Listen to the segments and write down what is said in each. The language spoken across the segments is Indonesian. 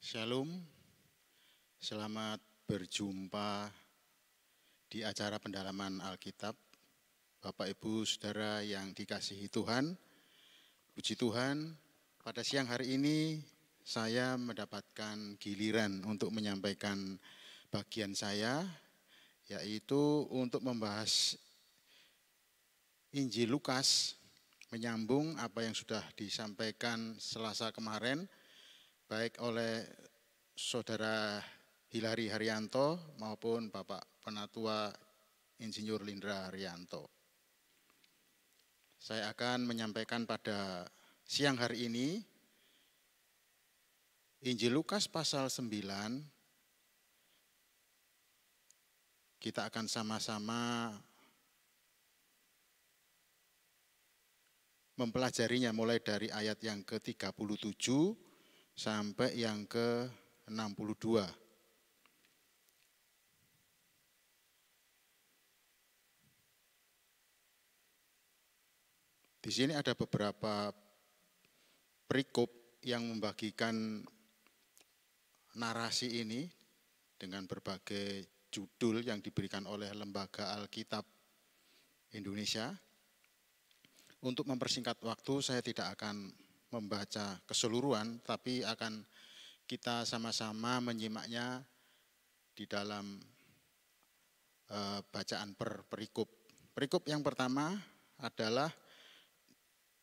Shalom, selamat berjumpa di acara pendalaman Alkitab. Bapak, Ibu, Saudara yang dikasihi Tuhan, puji Tuhan, pada siang hari ini saya mendapatkan giliran untuk menyampaikan bagian saya, yaitu untuk membahas Injil Lukas, menyambung apa yang sudah disampaikan Selasa kemarin, baik oleh Saudara Hilary Haryanto maupun Bapak Penatua Insinyur Lindra Haryanto. Saya akan menyampaikan pada siang hari ini Injil Lukas pasal 9. Kita akan sama-sama mempelajarinya mulai dari ayat yang ke-37 sampai yang ke-62. Di sini ada beberapa perikop yang membagikan narasi ini dengan berbagai judul yang diberikan oleh Lembaga Alkitab Indonesia. Untuk mempersingkat waktu, saya tidak akan membaca keseluruhan, tapi akan kita sama-sama menyimaknya di dalam bacaan per perikop. Perikop yang pertama adalah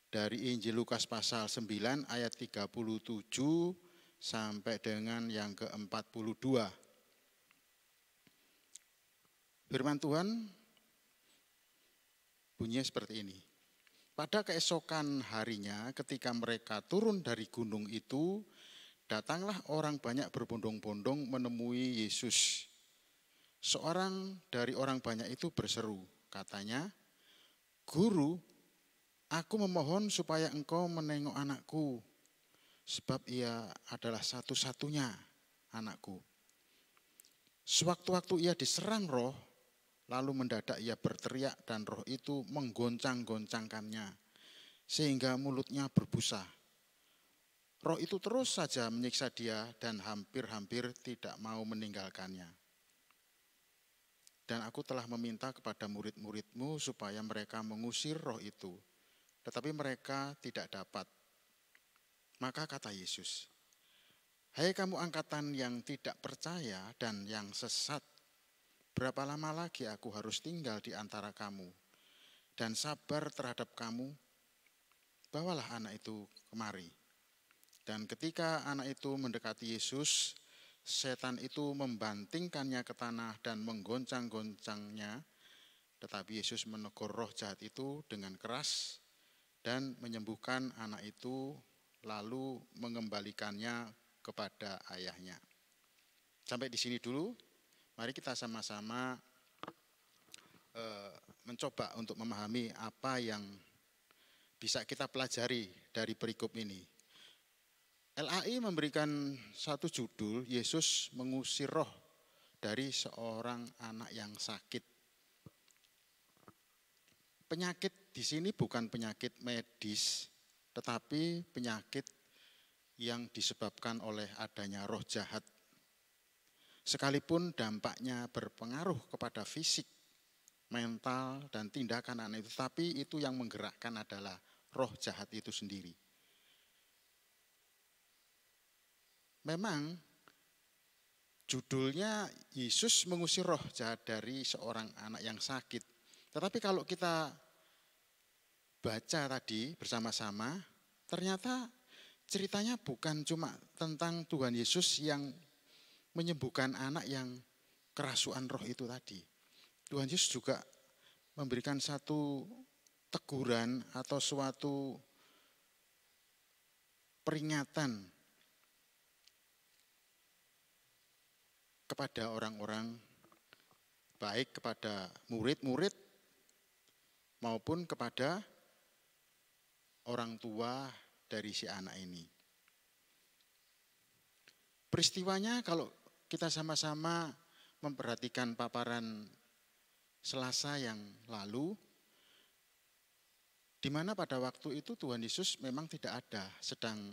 dari Injil Lukas pasal 9 ayat 37 sampai dengan yang ke-42. Firman Tuhan bunyinya seperti ini. Pada keesokan harinya ketika mereka turun dari gunung itu, datanglah orang banyak berbondong-bondong menemui Yesus. Seorang dari orang banyak itu berseru, katanya, "Guru, aku memohon supaya engkau menengok anakku, sebab ia adalah satu-satunya anakku. Sewaktu-waktu ia diserang roh, lalu mendadak ia berteriak dan roh itu menggoncang-goncangkannya, sehingga mulutnya berbusa. Roh itu terus saja menyiksa dia dan hampir-hampir tidak mau meninggalkannya. Dan aku telah meminta kepada murid-muridmu supaya mereka mengusir roh itu, tetapi mereka tidak dapat." Maka kata Yesus, "Hai kamu angkatan yang tidak percaya dan yang sesat, berapa lama lagi aku harus tinggal di antara kamu dan sabar terhadap kamu? Bawalah anak itu kemari." Dan ketika anak itu mendekati Yesus, setan itu membantingkannya ke tanah dan menggoncang-goncangnya, tetapi Yesus menegur roh jahat itu dengan keras dan menyembuhkan anak itu, lalu mengembalikannya kepada ayahnya. Sampai di sini dulu, mari kita sama-sama mencoba untuk memahami apa yang bisa kita pelajari dari perikop ini. LAI memberikan satu judul, Yesus mengusir roh dari seorang anak yang sakit. Penyakit di sini bukan penyakit medis, tetapi penyakit yang disebabkan oleh adanya roh jahat. Sekalipun dampaknya berpengaruh kepada fisik, mental, dan tindakan anak itu, tapi itu yang menggerakkan adalah roh jahat itu sendiri. Memang judulnya Yesus mengusir roh jahat dari seorang anak yang sakit. Tetapi kalau kita baca tadi bersama-sama, ternyata ceritanya bukan cuma tentang Tuhan Yesus yang menyembuhkan anak yang kerasukan roh itu tadi. Tuhan Yesus juga memberikan satu teguran atau suatu peringatan kepada orang-orang, baik kepada murid-murid maupun kepada orang tua dari si anak ini. Peristiwanya kalau kita sama-sama memperhatikan paparan Selasa yang lalu, di mana pada waktu itu Tuhan Yesus memang tidak ada sedang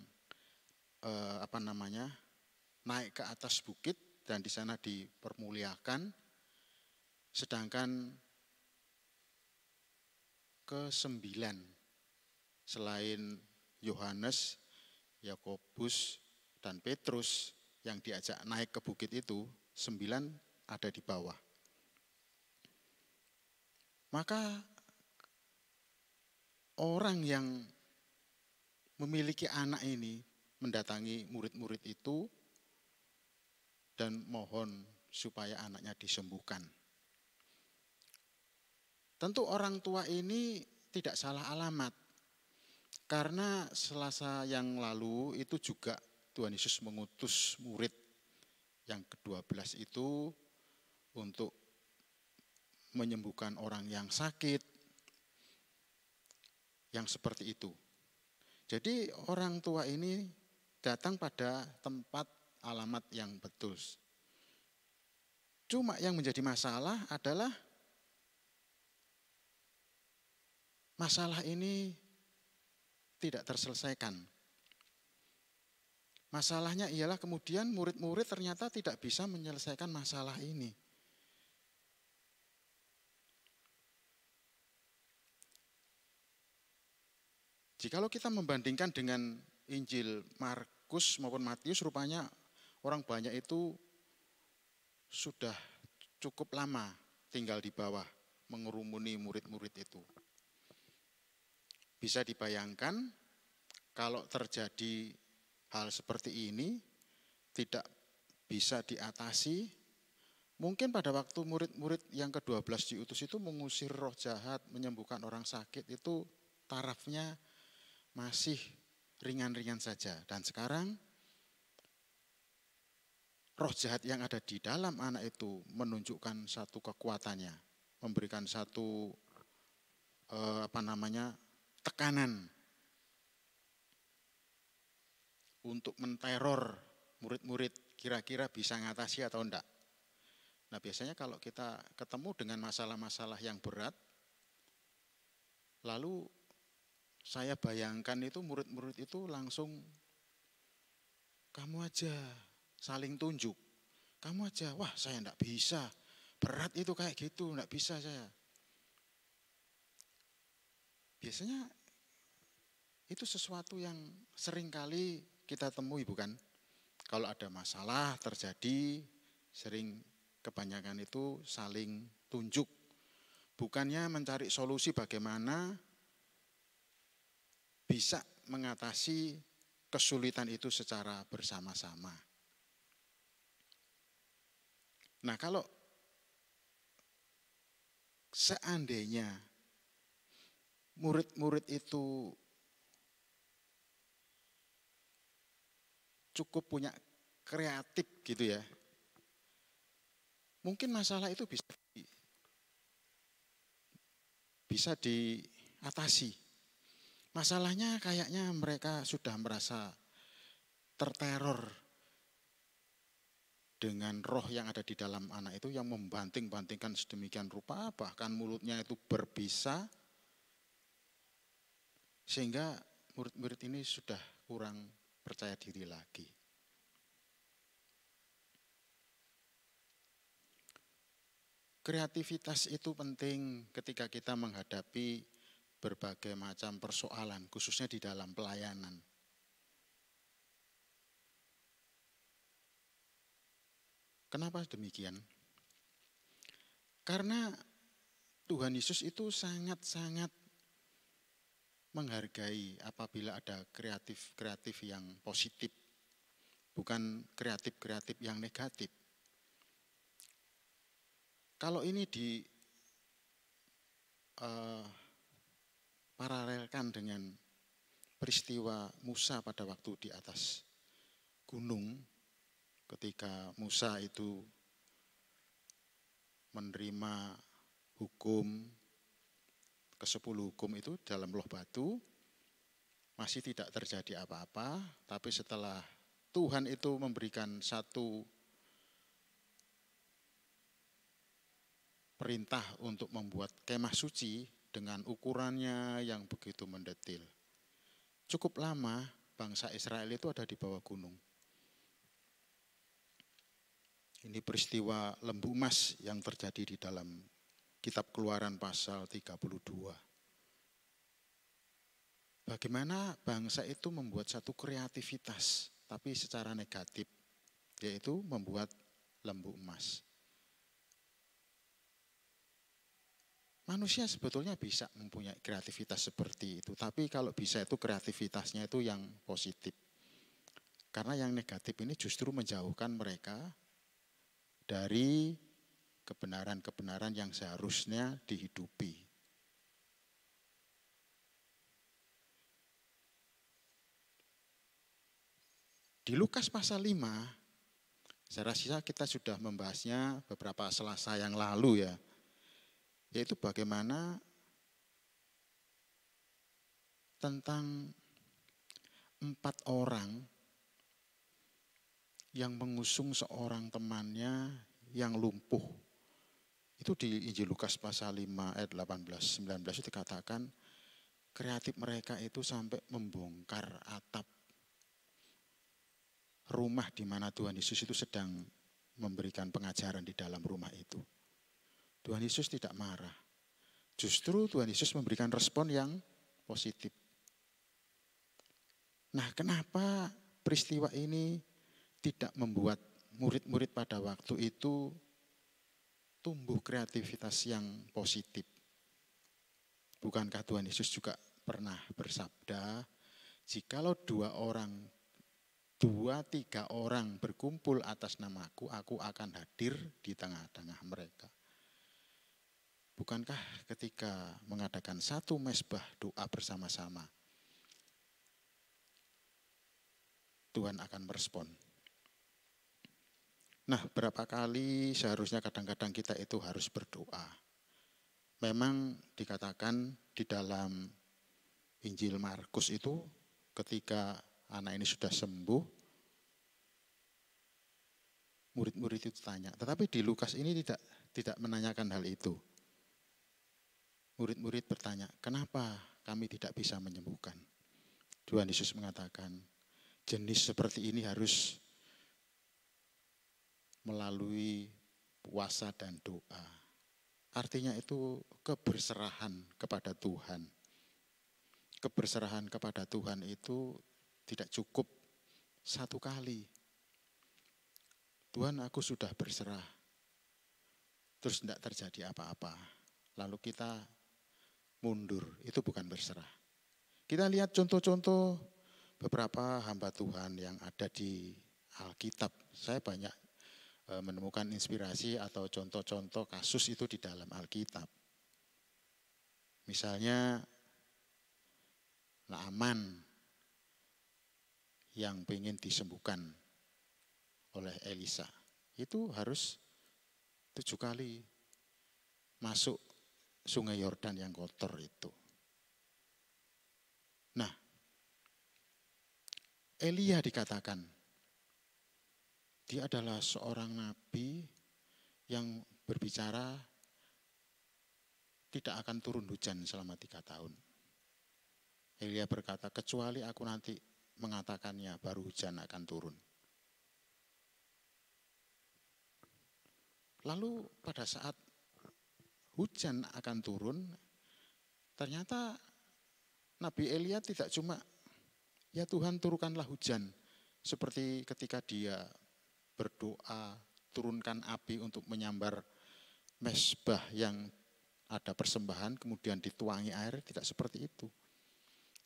naik ke atas bukit dan di sana dipermuliakan. Sedangkan ke-9 selain Yohanes, Yakobus, dan Petrus yang diajak naik ke bukit itu, 9 ada di bawah. Maka orang yang memiliki anak ini mendatangi murid-murid itu dan mohon supaya anaknya disembuhkan. Tentu orang tua ini tidak salah alamat, karena Selasa yang lalu itu juga Tuhan Yesus mengutus murid yang ke-12 itu untuk menyembuhkan orang yang sakit, yang seperti itu. Jadi orang tua ini datang pada tempat alamat yang betul. Cuma yang menjadi masalah adalah masalah ini tidak terselesaikan. Masalahnya ialah kemudian murid-murid ternyata tidak bisa menyelesaikan masalah ini. Jikalau kita membandingkan dengan Injil Markus maupun Matius, rupanya orang banyak itu sudah cukup lama tinggal di bawah, mengerumuni murid-murid itu. Bisa dibayangkan kalau terjadi hal seperti ini tidak bisa diatasi, mungkin pada waktu murid-murid yang ke-12 diutus itu mengusir roh jahat, menyembuhkan orang sakit, itu tarafnya masih ringan-ringan saja. Dan sekarang roh jahat yang ada di dalam anak itu menunjukkan satu kekuatannya, memberikan satu tekanan untuk menteror murid-murid, kira-kira bisa ngatasi atau enggak. Nah, biasanya kalau kita ketemu dengan masalah-masalah yang berat, lalu saya bayangkan itu murid-murid itu langsung, kamu aja, saling tunjuk. Kamu aja, wah saya enggak bisa, berat itu kayak gitu, enggak bisa saya. Biasanya itu sesuatu yang sering kali kita temui, bukan? Kalau ada masalah terjadi, sering kebanyakan itu saling tunjuk. Bukannya mencari solusi bagaimana bisa mengatasi kesulitan itu secara bersama-sama. Nah, kalau seandainya murid-murid itu cukup punya kreatif gitu ya, mungkin masalah itu bisa diatasi. Masalahnya kayaknya mereka sudah merasa terteror dengan roh yang ada di dalam anak itu yang membanting-bantingkan sedemikian rupa, bahkan mulutnya itu berbisa, sehingga murid-murid ini sudah kurang percaya diri lagi. Kreativitas itu penting ketika kita menghadapi berbagai macam persoalan, khususnya di dalam pelayanan. Kenapa demikian? Karena Tuhan Yesus itu sangat-sangat menghargai apabila ada kreatif-kreatif yang positif, bukan kreatif-kreatif yang negatif. Kalau ini paralelkan dengan peristiwa Musa pada waktu di atas gunung, ketika Musa itu menerima hukum, ke-10 hukum itu dalam loh batu, masih tidak terjadi apa-apa, tapi setelah Tuhan itu memberikan satu perintah untuk membuat kemah suci dengan ukurannya yang begitu mendetil. Cukup lama bangsa Israel itu ada di bawah gunung. Ini peristiwa lembu emas yang terjadi di dalam kitab Keluaran pasal 32. Bagaimana bangsa itu membuat satu kreativitas, tapi secara negatif, yaitu membuat lembu emas. Manusia sebetulnya bisa mempunyai kreativitas seperti itu, tapi kalau bisa itu kreativitasnya itu yang positif. Karena yang negatif ini justru menjauhkan mereka dari kebenaran-kebenaran yang seharusnya dihidupi. Di Lukas pasal 5, saya rasa kita sudah membahasnya beberapa Selasa yang lalu ya, yaitu bagaimana tentang 4 orang yang mengusung seorang temannya yang lumpuh. Itu di Injil Lukas pasal 5 ayat 18-19 itu dikatakan kreatif mereka itu sampai membongkar atap rumah di mana Tuhan Yesus itu sedang memberikan pengajaran di dalam rumah itu. Tuhan Yesus tidak marah. Justru Tuhan Yesus memberikan respon yang positif. Nah, kenapa peristiwa ini tidak membuat murid-murid pada waktu itu tumbuh kreativitas yang positif? Bukankah Tuhan Yesus juga pernah bersabda, jikalau 2-3 orang berkumpul atas namaku, aku akan hadir di tengah-tengah mereka. Bukankah ketika mengadakan satu mezbah doa bersama-sama, Tuhan akan merespon? Nah, berapa kali seharusnya kadang-kadang kita itu harus berdoa. Memang dikatakan di dalam Injil Markus itu ketika anak ini sudah sembuh, murid-murid itu tanya. Tetapi di Lukas ini tidak menanyakan hal itu. Murid-murid bertanya, kenapa kami tidak bisa menyembuhkan? Tuhan Yesus mengatakan, jenis seperti ini harus melalui puasa dan doa. Artinya itu keberserahan kepada Tuhan. Keberserahan kepada Tuhan itu tidak cukup satu kali. Tuhan, aku sudah berserah. Terus tidak terjadi apa-apa. Lalu kita mundur, itu bukan berserah. Kita lihat contoh-contoh beberapa hamba Tuhan yang ada di Alkitab. Saya banyak menemukan inspirasi atau contoh-contoh kasus itu di dalam Alkitab. Misalnya Naaman yang ingin disembuhkan oleh Elisa. Itu harus 7 kali masuk sungai Yordan yang kotor itu. Nah, Elia dikatakan dia adalah seorang nabi yang berbicara tidak akan turun hujan selama 3 tahun. Elia berkata, kecuali aku nanti mengatakannya, baru hujan akan turun. Lalu pada saat hujan akan turun, ternyata Nabi Elia tidak cuma, ya Tuhan turunkanlah hujan. Seperti ketika dia berdoa, turunkan api untuk menyambar mezbah yang ada persembahan, kemudian dituangi air, tidak seperti itu.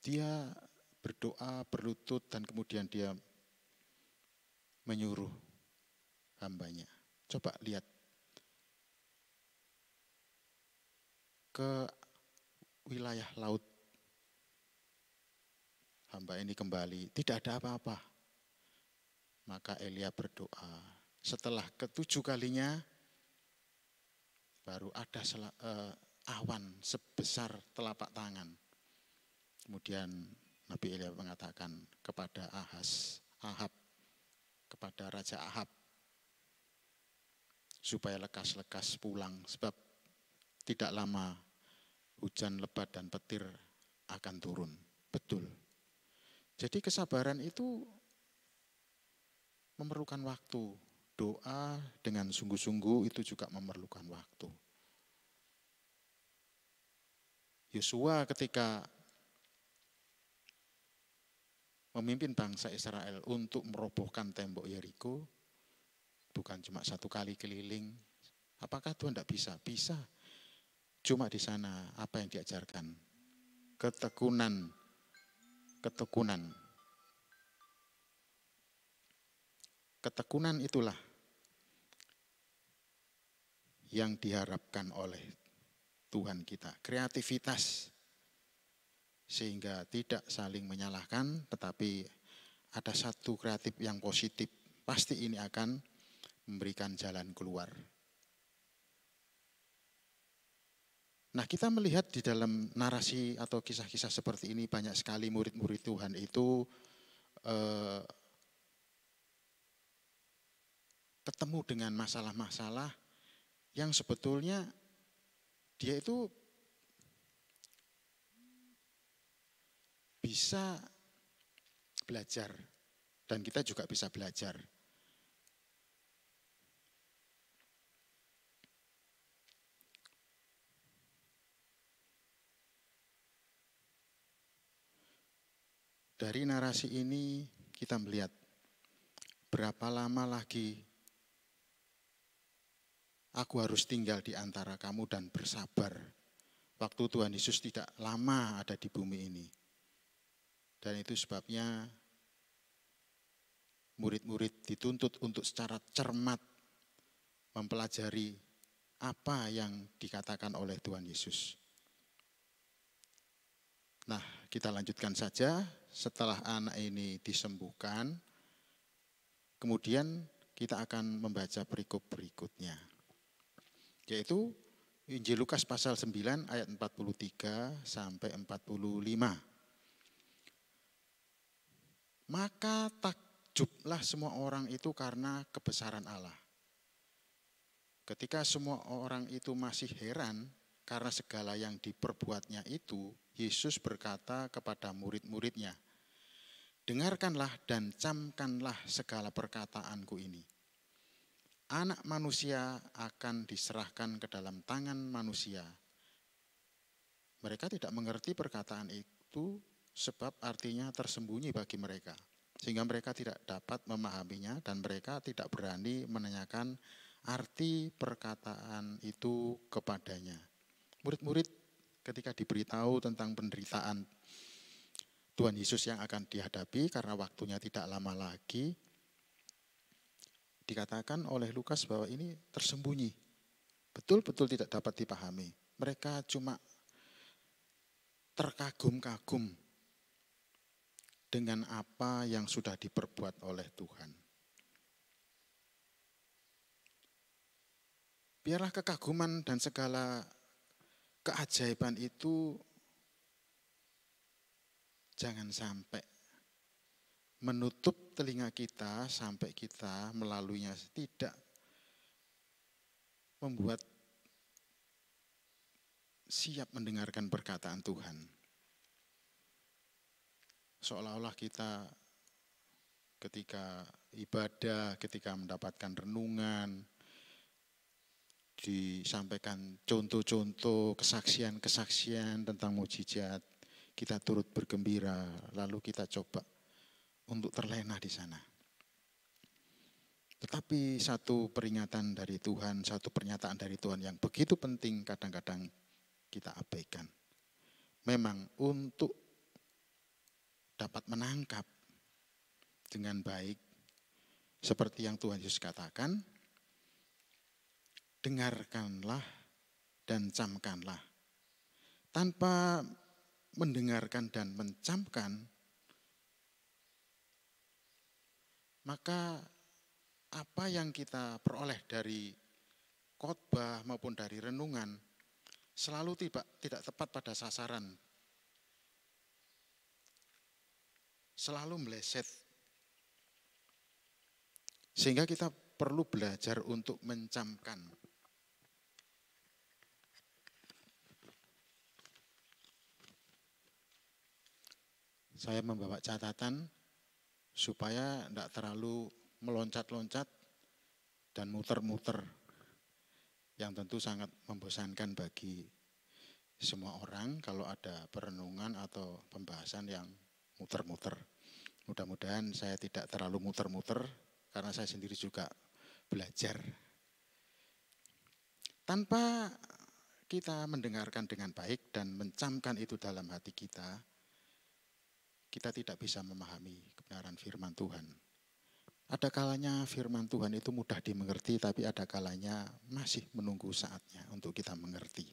Dia berdoa, berlutut, dan kemudian dia menyuruh hambanya. Coba lihat ke wilayah laut. Hamba ini kembali, tidak ada apa-apa. Maka Elia berdoa. Setelah ke-7 kalinya, baru ada awan sebesar telapak tangan. Kemudian Nabi Elia mengatakan kepada Ahab, kepada Raja Ahab, supaya lekas-lekas pulang, sebab tidak lama hujan lebat dan petir akan turun. Betul. Jadi kesabaran itu memerlukan waktu. doa dengan sungguh-sungguh itu juga memerlukan waktu. Yosua ketika memimpin bangsa Israel untuk merobohkan tembok Yeriko, bukan cuma satu kali keliling. Apakah Tuhan tidak bisa? Bisa. Cuma di sana apa yang diajarkan? Ketekunan. Ketekunan itulah yang diharapkan oleh Tuhan kita. Kreativitas. Sehingga tidak saling menyalahkan, tetapi ada satu kreatif yang positif. Pasti ini akan memberikan jalan keluar. Nah, kita melihat di dalam narasi atau kisah-kisah seperti ini banyak sekali murid-murid Tuhan itu ketemu dengan masalah-masalah yang sebetulnya dia itu bisa belajar dan kita juga bisa belajar. Dari narasi ini kita melihat berapa lama lagi aku harus tinggal di antara kamu dan bersabar. Waktu Tuhan Yesus tidak lama ada di bumi ini. Dan itu sebabnya murid-murid dituntut untuk secara cermat mempelajari apa yang dikatakan oleh Tuhan Yesus. Nah, kita lanjutkan saja. Setelah anak ini disembuhkan, kemudian kita akan membaca perikop berikutnya. Yaitu Injil Lukas pasal 9 ayat 43 sampai 45. Maka takjublah semua orang itu karena kebesaran Allah. Ketika semua orang itu masih heran karena segala yang diperbuatnya itu, Yesus berkata kepada murid-muridnya, dengarkanlah dan camkanlah segala perkataanku ini. Anak manusia akan diserahkan ke dalam tangan manusia. Mereka tidak mengerti perkataan itu, sebab artinya tersembunyi bagi mereka. Sehingga mereka tidak dapat memahaminya dan mereka tidak berani menanyakan arti perkataan itu kepadanya. Murid-murid ketika diberitahu tentang penderitaan Tuhan Yesus yang akan dihadapi karena waktunya tidak lama lagi, dikatakan oleh Lukas bahwa ini tersembunyi. Betul-betul tidak dapat dipahami. Mereka cuma terkagum-kagum dengan apa yang sudah diperbuat oleh Tuhan. Biarlah kekaguman dan segala keajaiban itu jangan sampai menutup telinga kita sampai kita melaluinya tidak membuat siap mendengarkan perkataan Tuhan. Seolah-olah kita ketika ibadah, ketika mendapatkan renungan, disampaikan contoh-contoh, kesaksian-kesaksian tentang mukjizat, kita turut bergembira, lalu kita coba untuk terlena di sana. Tetapi satu peringatan dari Tuhan, satu pernyataan dari Tuhan yang begitu penting kadang-kadang kita abaikan. Memang untuk dapat menangkap dengan baik, seperti yang Tuhan Yesus katakan, dengarkanlah dan camkanlah. Tanpa mendengarkan dan mencamkan, maka apa yang kita peroleh dari khotbah maupun dari renungan selalu tidak tepat pada sasaran. Selalu meleset. Sehingga kita perlu belajar untuk mencamkan. Saya membawa catatan supaya tidak terlalu meloncat-loncat dan muter-muter yang tentu sangat membosankan bagi semua orang kalau ada perenungan atau pembahasan yang muter-muter. Mudah-mudahan saya tidak terlalu muter-muter karena saya sendiri juga belajar. Tanpa kita mendengarkan dengan baik dan mencamkan itu dalam hati kita, kita tidak bisa memahami kebenaran firman Tuhan. Ada kalanya firman Tuhan itu mudah dimengerti, tapi ada kalanya masih menunggu saatnya untuk kita mengerti.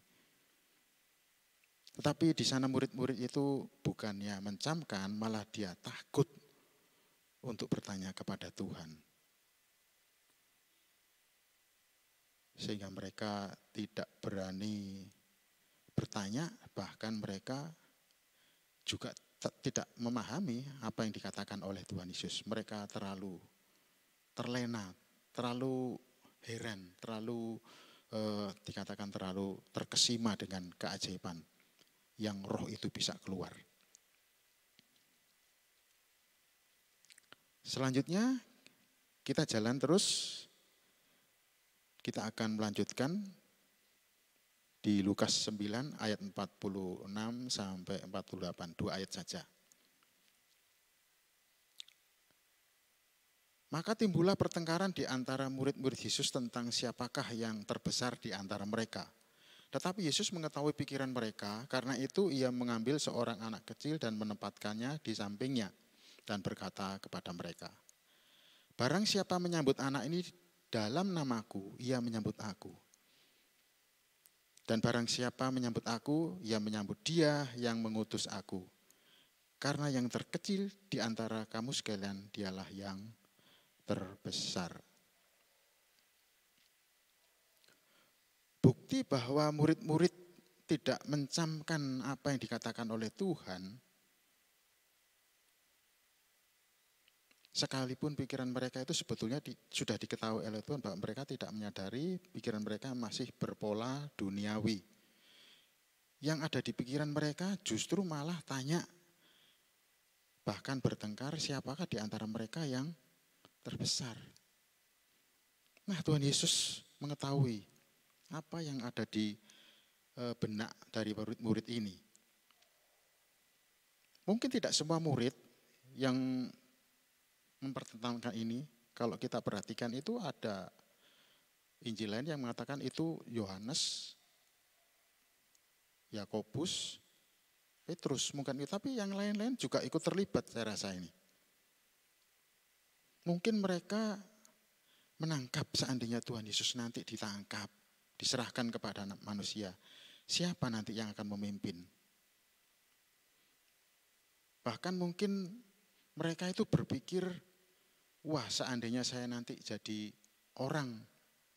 Tetapi di sana murid-murid itu bukannya mencamkan, malah dia takut untuk bertanya kepada Tuhan. Sehingga mereka tidak berani bertanya, bahkan mereka juga tidak memahami apa yang dikatakan oleh Tuhan Yesus. Mereka terlalu terlena, terlalu heran, dikatakan terlalu terkesima dengan keajaiban yang roh itu bisa keluar. Selanjutnya kita jalan terus, kita akan melanjutkan di Lukas 9 ayat 46 sampai 48, 2 ayat saja. Maka timbullah pertengkaran di antara murid-murid Yesus tentang siapakah yang terbesar di antara mereka. Tetapi Yesus mengetahui pikiran mereka, karena itu ia mengambil seorang anak kecil dan menempatkannya di sampingnya dan berkata kepada mereka, barang siapa menyambut anak ini dalam namaku, ia menyambut aku. Dan barang siapa menyambut aku, ia menyambut dia yang mengutus aku. Karena yang terkecil di antara kamu sekalian, dialah yang terbesar. Bukti bahwa murid-murid tidak mencamkan apa yang dikatakan oleh Tuhan, sekalipun pikiran mereka itu sebetulnya sudah diketahui oleh Tuhan bahwa mereka tidak menyadari pikiran mereka masih berpola duniawi. Yang ada di pikiran mereka justru malah tanya, bahkan bertengkar siapakah di antara mereka yang terbesar. Nah, Tuhan Yesus mengetahui apa yang ada di benak dari murid-murid ini. Mungkin tidak semua murid yang mempertentangkan ini, kalau kita perhatikan itu ada Injil lain yang mengatakan itu Yohanes, Yakobus, Petrus, mungkin itu, tapi yang lain-lain juga ikut terlibat saya rasa ini. Mungkin mereka menangkap seandainya Tuhan Yesus nanti ditangkap, diserahkan kepada manusia, siapa nanti yang akan memimpin? Bahkan mungkin mereka itu berpikir, wah seandainya saya nanti jadi orang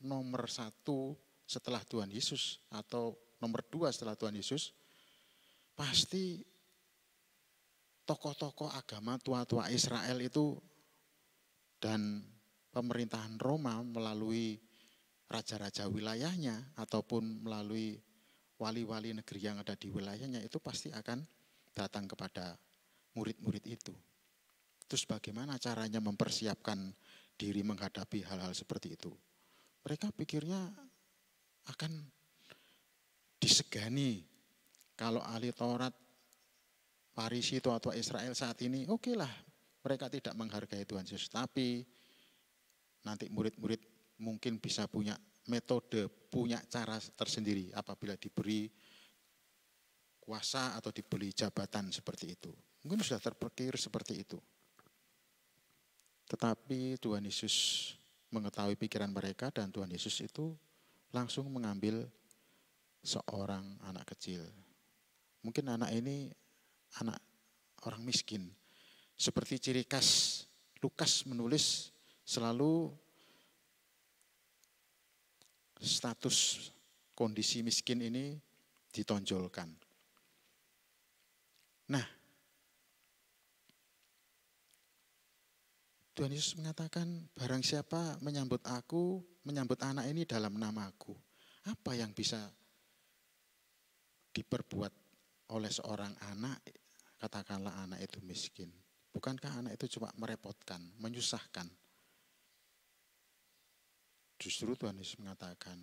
nomor 1 setelah Tuhan Yesus atau nomor 2 setelah Tuhan Yesus, pasti tokoh-tokoh agama tua-tua Israel itu dan pemerintahan Roma melalui raja-raja wilayahnya ataupun melalui wali-wali negeri yang ada di wilayahnya itu pasti akan datang kepada murid-murid itu. Terus bagaimana caranya mempersiapkan diri menghadapi hal-hal seperti itu? Mereka pikirnya akan disegani. Kalau ahli Taurat, Farisi atau Israel saat ini, oke lah, mereka tidak menghargai Tuhan Yesus. Tapi nanti murid-murid mungkin bisa punya metode, punya cara tersendiri apabila diberi kuasa atau diberi jabatan seperti itu. Mungkin sudah terpikir seperti itu. Tetapi Tuhan Yesus mengetahui pikiran mereka dan Tuhan Yesus itu langsung mengambil seorang anak kecil. Mungkin anak ini anak orang miskin. Seperti ciri khas Lukas menulis selalu status kondisi miskin ini ditonjolkan. Nah, Tuhan Yesus mengatakan, barang siapa menyambut aku, menyambut anak ini dalam namaku. Apa yang bisa diperbuat oleh seorang anak, katakanlah anak itu miskin. Bukankah anak itu cuma merepotkan, menyusahkan? Justru Tuhan Yesus mengatakan,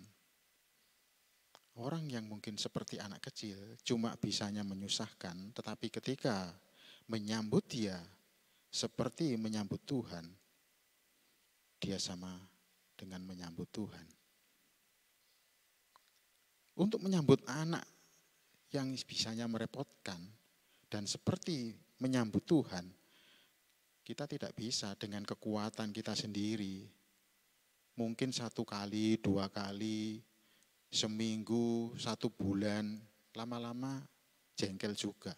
orang yang mungkin seperti anak kecil cuma bisanya menyusahkan, tetapi ketika menyambut Dia seperti menyambut Tuhan, dia sama dengan menyambut Tuhan. Untuk menyambut anak yang bisanya merepotkan dan seperti menyambut Tuhan, kita tidak bisa dengan kekuatan kita sendiri. Mungkin 1 kali, 2 kali, seminggu, 1 bulan, lama-lama jengkel juga.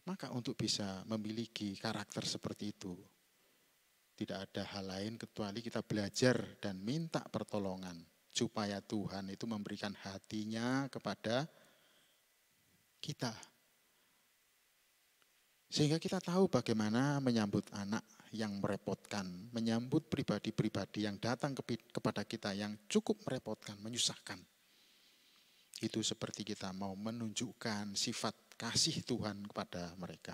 Maka untuk bisa memiliki karakter seperti itu, tidak ada hal lain kecuali kita belajar dan minta pertolongan supaya Tuhan itu memberikan hatinya kepada kita. Sehingga kita tahu bagaimana menyambut anak yang merepotkan, menyambut pribadi-pribadi yang datang kepada kita yang cukup merepotkan, menyusahkan. Itu seperti kita mau menunjukkan sifat kasih Tuhan kepada mereka.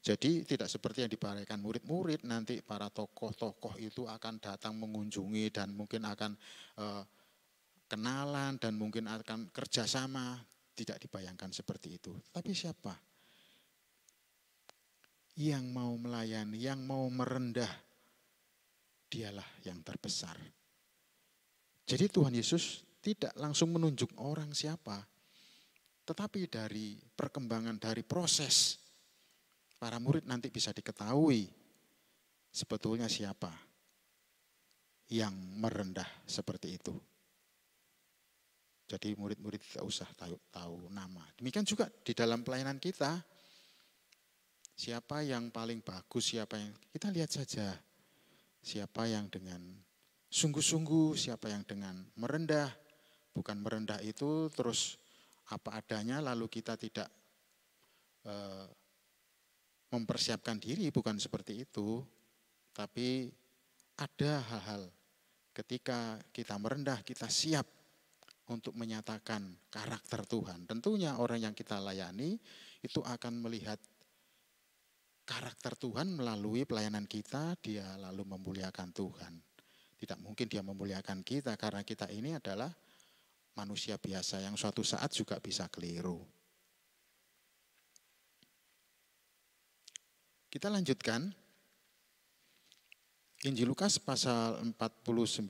Jadi tidak seperti yang dipaparkan murid-murid, nanti para tokoh-tokoh itu akan datang mengunjungi dan mungkin akan kenalan dan mungkin akan kerjasama. Tidak dibayangkan seperti itu. Tapi siapa yang mau melayani, yang mau merendah, dialah yang terbesar. Jadi Tuhan Yesus tidak langsung menunjuk orang siapa, tetapi dari perkembangan, dari proses, para murid nanti bisa diketahui sebetulnya siapa yang merendah seperti itu. Jadi murid-murid tidak usah tahu nama. Demikian juga di dalam pelayanan kita, siapa yang paling bagus, siapa yang kita lihat saja. Siapa yang dengan sungguh-sungguh, siapa yang dengan merendah. Bukan merendah itu terus apa adanya lalu kita tidak mempersiapkan diri, bukan seperti itu. Tapi ada hal-hal ketika kita merendah, kita siap untuk menyatakan karakter Tuhan. Tentunya orang yang kita layani itu akan melihat karakter Tuhan melalui pelayanan kita, dia lalu memuliakan Tuhan. Tidak mungkin dia memuliakan kita karena kita ini adalah manusia biasa yang suatu saat juga bisa keliru. Kita lanjutkan. Injil Lukas pasal 49-50.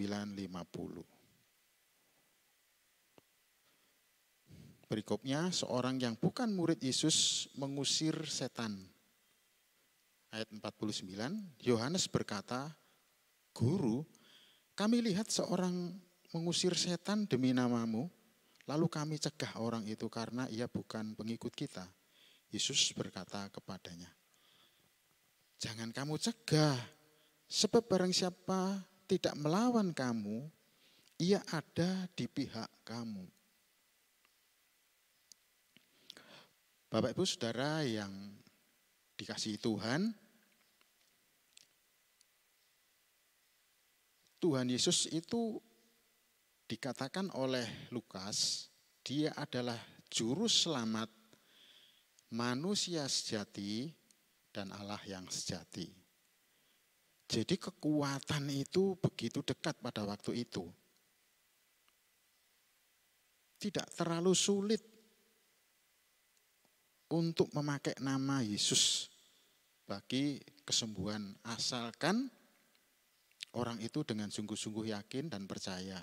Berikutnya, seorang yang bukan murid Yesus mengusir setan. Ayat 49, Yohanes berkata, Guru, kami lihat seorang mengusir setan demi namamu, lalu kami cegah orang itu karena ia bukan pengikut kita. Yesus berkata kepadanya, jangan kamu cegah, sebab barang siapa tidak melawan kamu, ia ada di pihak kamu. Bapak Ibu Saudara yang dikasihi Tuhan, Tuhan Yesus itu dikatakan oleh Lukas, dia adalah juru selamat manusia sejati dan Allah yang sejati. Jadi kekuatan itu begitu dekat pada waktu itu. Tidak terlalu sulit untuk memakai nama Yesus bagi kesembuhan, asalkan orang itu dengan sungguh-sungguh yakin dan percaya.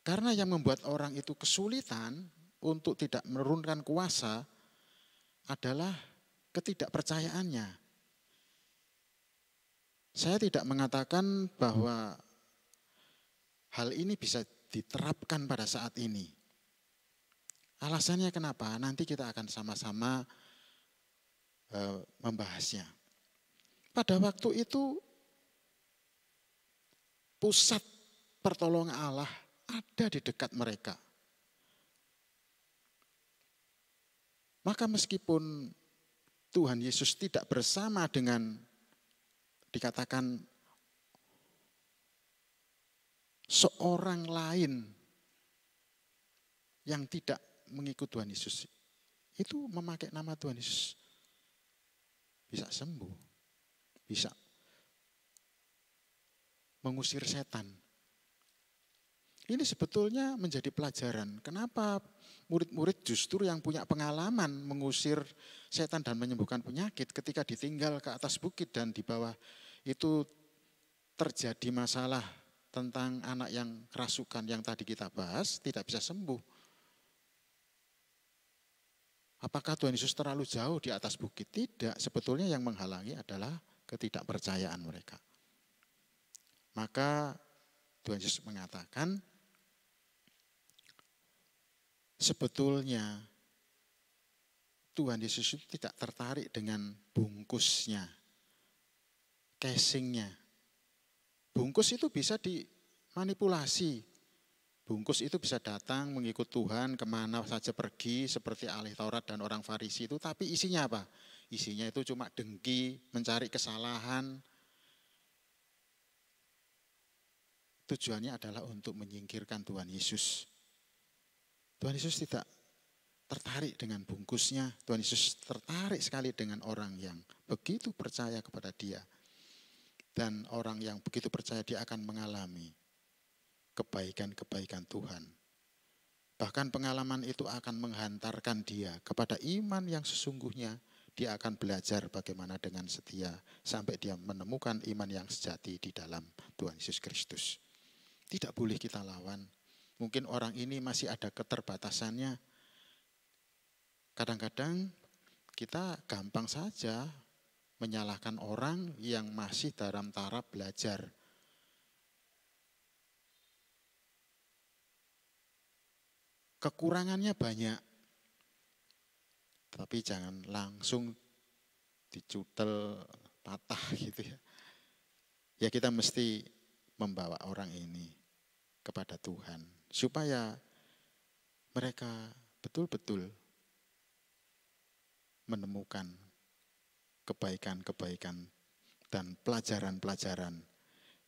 Karena yang membuat orang itu kesulitan untuk tidak menurunkan kuasa adalah ketidakpercayaannya. Saya tidak mengatakan bahwa hal ini bisa diterapkan pada saat ini. Alasannya kenapa? Nanti kita akan sama-sama membahasnya. Pada waktu itu pusat pertolongan Allah ada di dekat mereka. Maka meskipun Tuhan Yesus tidak bersama dengan dikatakan seorang lain yang tidak mengikut Tuhan Yesus, itu memakai nama Tuhan Yesus bisa sembuh, bisa mengusir setan. Ini sebetulnya menjadi pelajaran. Kenapa murid-murid justru yang punya pengalaman mengusir setan dan menyembuhkan penyakit ketika ditinggal ke atas bukit dan di bawah itu terjadi masalah tentang anak yang kerasukan yang tadi kita bahas tidak bisa sembuh. Apakah Tuhan Yesus terlalu jauh di atas bukit? Tidak, sebetulnya yang menghalangi adalah ketidakpercayaan mereka. Maka Tuhan Yesus mengatakan, sebetulnya Tuhan Yesus itu tidak tertarik dengan bungkusnya, casingnya. Bungkus itu bisa dimanipulasi. Bungkus itu bisa datang mengikut Tuhan kemana saja pergi seperti ahli Taurat dan orang Farisi itu. Tapi isinya apa? Isinya itu cuma dengki, mencari kesalahan. Tujuannya adalah untuk menyingkirkan Tuhan Yesus. Tuhan Yesus tidak tertarik dengan bungkusnya. Tuhan Yesus tertarik sekali dengan orang yang begitu percaya kepada Dia. Dan orang yang begitu percaya dia akan mengalami kebaikan-kebaikan Tuhan. Bahkan pengalaman itu akan menghantarkan dia kepada iman yang sesungguhnya. Dia akan belajar bagaimana dengan setia sampai dia menemukan iman yang sejati di dalam Tuhan Yesus Kristus. Tidak boleh kita lawan. Mungkin orang ini masih ada keterbatasannya. Kadang-kadang kita gampang saja menyalahkan orang yang masih dalam taraf belajar. Kekurangannya banyak, tapi jangan langsung dicutel patah gitu ya. Ya kita mesti membawa orang ini kepada Tuhan, supaya mereka betul-betul menemukan kebaikan-kebaikan dan pelajaran-pelajaran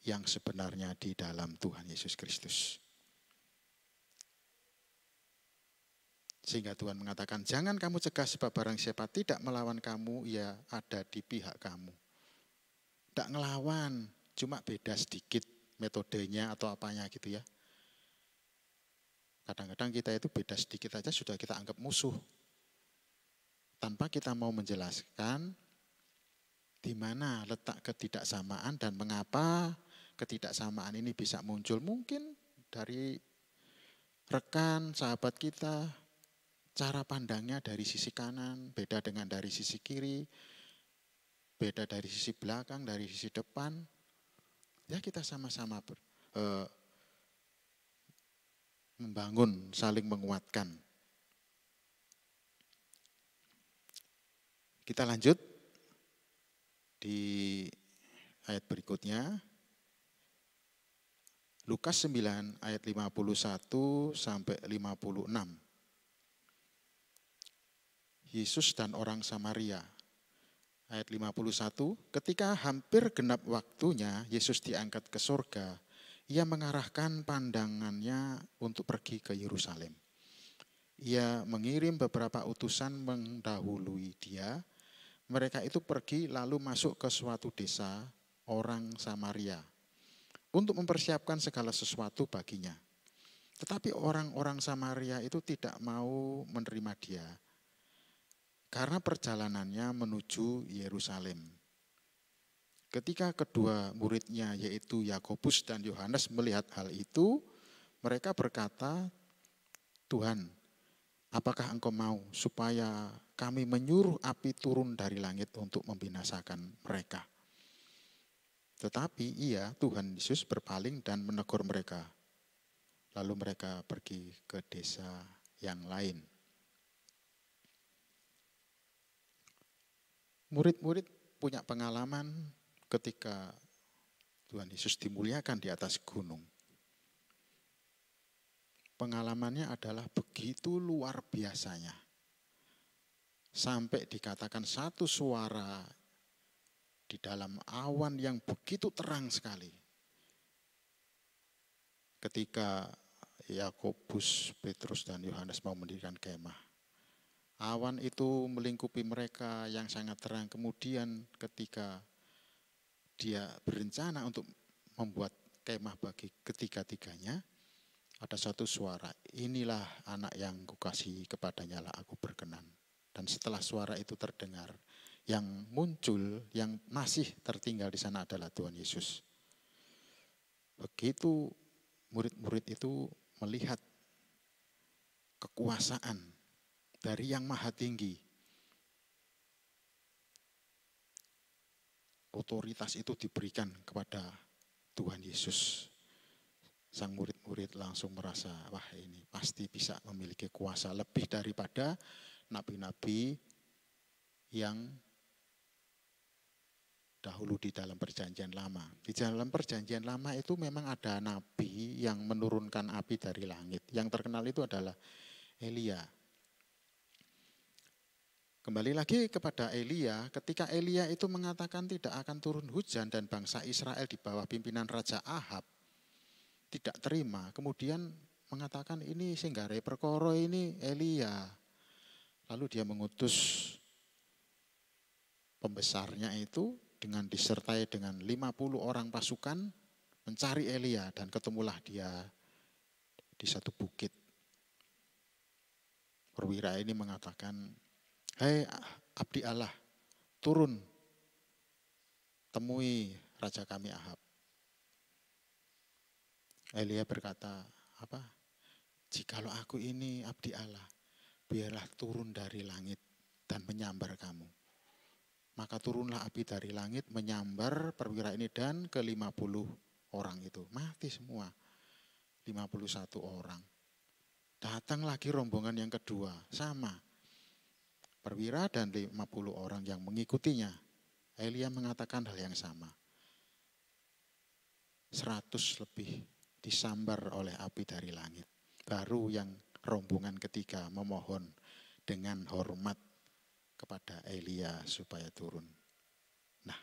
yang sebenarnya di dalam Tuhan Yesus Kristus. Sehingga Tuhan mengatakan, jangan kamu cegah sebab barang siapa tidak melawan kamu, ia ada di pihak kamu. Tidak ngelawan, cuma beda sedikit metodenya atau apanya gitu ya. Kadang-kadang kita itu beda sedikit aja sudah kita anggap musuh. Tanpa kita mau menjelaskan di mana letak ketidaksamaan dan mengapa ketidaksamaan ini bisa muncul. Mungkin dari rekan, sahabat kita, cara pandangnya dari sisi kanan, beda dengan dari sisi kiri, beda dari sisi belakang, dari sisi depan. Ya kita sama-sama membangun, saling menguatkan. Kita lanjut di ayat berikutnya. Lukas 9 ayat 51 sampai 56. Yesus dan orang Samaria. Ayat 51, ketika hampir genap waktunya Yesus diangkat ke surga, ia mengarahkan pandangannya untuk pergi ke Yerusalem. Ia mengirim beberapa utusan mendahului dia. Mereka itu pergi lalu masuk ke suatu desa orang Samaria untuk mempersiapkan segala sesuatu baginya. Tetapi orang-orang Samaria itu tidak mau menerima dia karena perjalanannya menuju Yerusalem. Ketika kedua muridnya yaitu Yakobus dan Yohanes melihat hal itu, mereka berkata, Tuhan, apakah engkau mau supaya kami menyuruh api turun dari langit untuk membinasakan mereka? Tetapi Tuhan Yesus berpaling dan menegur mereka. Lalu mereka pergi ke desa yang lain. Murid-murid punya pengalaman ketika Tuhan Yesus dimuliakan di atas gunung. Pengalamannya adalah begitu luar biasanya. Sampai dikatakan satu suara di dalam awan yang begitu terang sekali. Ketika Yakobus, Petrus dan Yohanes mau mendirikan kemah. Awan itu melingkupi mereka yang sangat terang. Kemudian ketika dia berencana untuk membuat kemah bagi ketiga-tiganya, ada satu suara, inilah anak yang kukasihi, kepadanya lah aku berkenan. Dan setelah suara itu terdengar, yang muncul, yang masih tertinggal di sana adalah Tuhan Yesus. Begitu murid-murid itu melihat kekuasaan dari yang maha tinggi, otoritas itu diberikan kepada Tuhan Yesus. Sang murid-murid langsung merasa, wah ini pasti bisa memiliki kuasa lebih daripada nabi-nabi yang dahulu di dalam perjanjian lama. Di dalam perjanjian lama itu memang ada nabi yang menurunkan api dari langit. Yang terkenal itu adalah Elia. Kembali lagi kepada Elia, ketika Elia itu mengatakan tidak akan turun hujan dan bangsa Israel di bawah pimpinan Raja Ahab tidak terima, kemudian mengatakan ini singgare perkara ini Elia. Lalu dia mengutus pembesarnya itu dengan disertai dengan 50 orang pasukan mencari Elia, dan ketemulah dia di satu bukit. Perwira ini mengatakan, "Hai abdi Allah, turun temui raja kami Ahab." Elia berkata, "Apa? Jikalau aku ini abdi Allah, biarlah turun dari langit dan menyambar kamu." Maka turunlah api dari langit menyambar perwira ini dan ke-50 orang itu. Mati semua, 51 orang. Datang lagi rombongan yang kedua, sama. Perwira dan 50 orang yang mengikutinya. Elia mengatakan hal yang sama. 100 lebih disambar oleh api dari langit. Baru yang rombongan ketiga memohon dengan hormat kepada Elia supaya turun. Nah,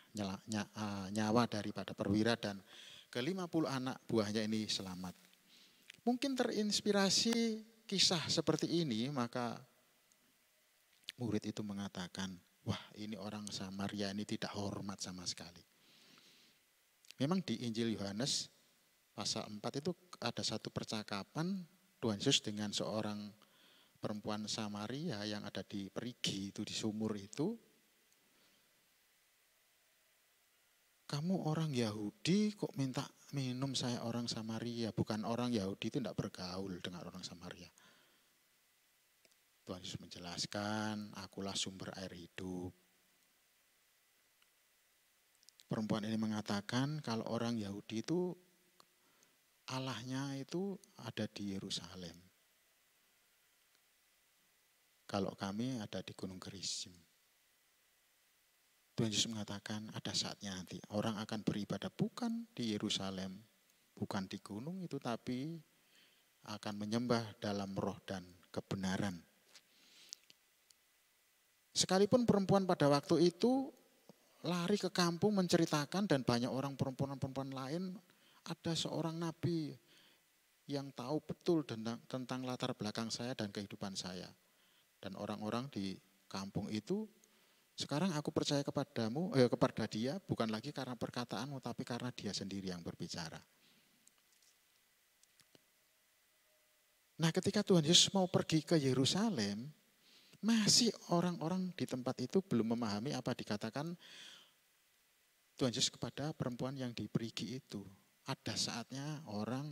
nyawa daripada perwira dan ke-50 anak buahnya ini selamat. Mungkin terinspirasi kisah seperti ini, maka murid itu mengatakan, wah ini orang Samaria ini tidak hormat sama sekali. Memang di Injil Yohanes pasal 4 itu ada satu percakapan Tuhan Yesus dengan seorang perempuan Samaria yang ada di Perigi, itu di sumur itu. Kamu orang Yahudi kok minta minum, saya orang Samaria. Bukan orang Yahudi itu tidak bergaul dengan orang Samaria. Tuhan Yesus menjelaskan, akulah sumber air hidup. Perempuan ini mengatakan kalau orang Yahudi itu Allahnya itu ada di Yerusalem. Kalau kami ada di Gunung Gerizim. Tuhan Yesus mengatakan ada saatnya nanti orang akan beribadah bukan di Yerusalem, bukan di gunung itu, tapi akan menyembah dalam roh dan kebenaran. Sekalipun perempuan pada waktu itu lari ke kampung menceritakan, dan banyak orang perempuan-perempuan lain, ada seorang nabi yang tahu betul tentang latar belakang saya dan kehidupan saya. Dan orang-orang di kampung itu, sekarang aku percaya kepada dia bukan lagi karena perkataanmu, tapi karena dia sendiri yang berbicara. Nah, ketika Tuhan Yesus mau pergi ke Yerusalem, masih orang-orang di tempat itu belum memahami apa dikatakan Tuhan Yesus kepada perempuan yang di Perigi itu. Ada saatnya orang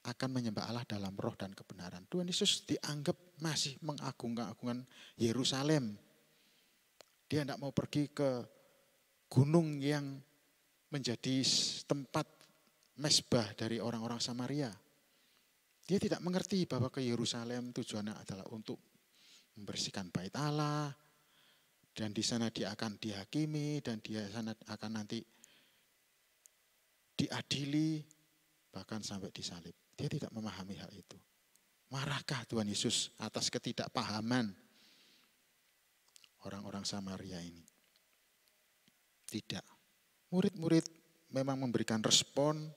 akan menyembah Allah dalam roh dan kebenaran. Tuhan Yesus dianggap masih mengagung-agungkan Yerusalem. Dia tidak mau pergi ke gunung yang menjadi tempat mesbah dari orang-orang Samaria. Dia tidak mengerti bahwa ke Yerusalem tujuannya adalah untuk membersihkan bait Allah, dan di sana dia akan dihakimi, dan dia sana akan nanti diadili, bahkan sampai disalib. Dia tidak memahami hal itu. Marahkah Tuhan Yesus atas ketidakpahaman orang-orang Samaria ini? Tidak. Murid-murid memang memberikan respon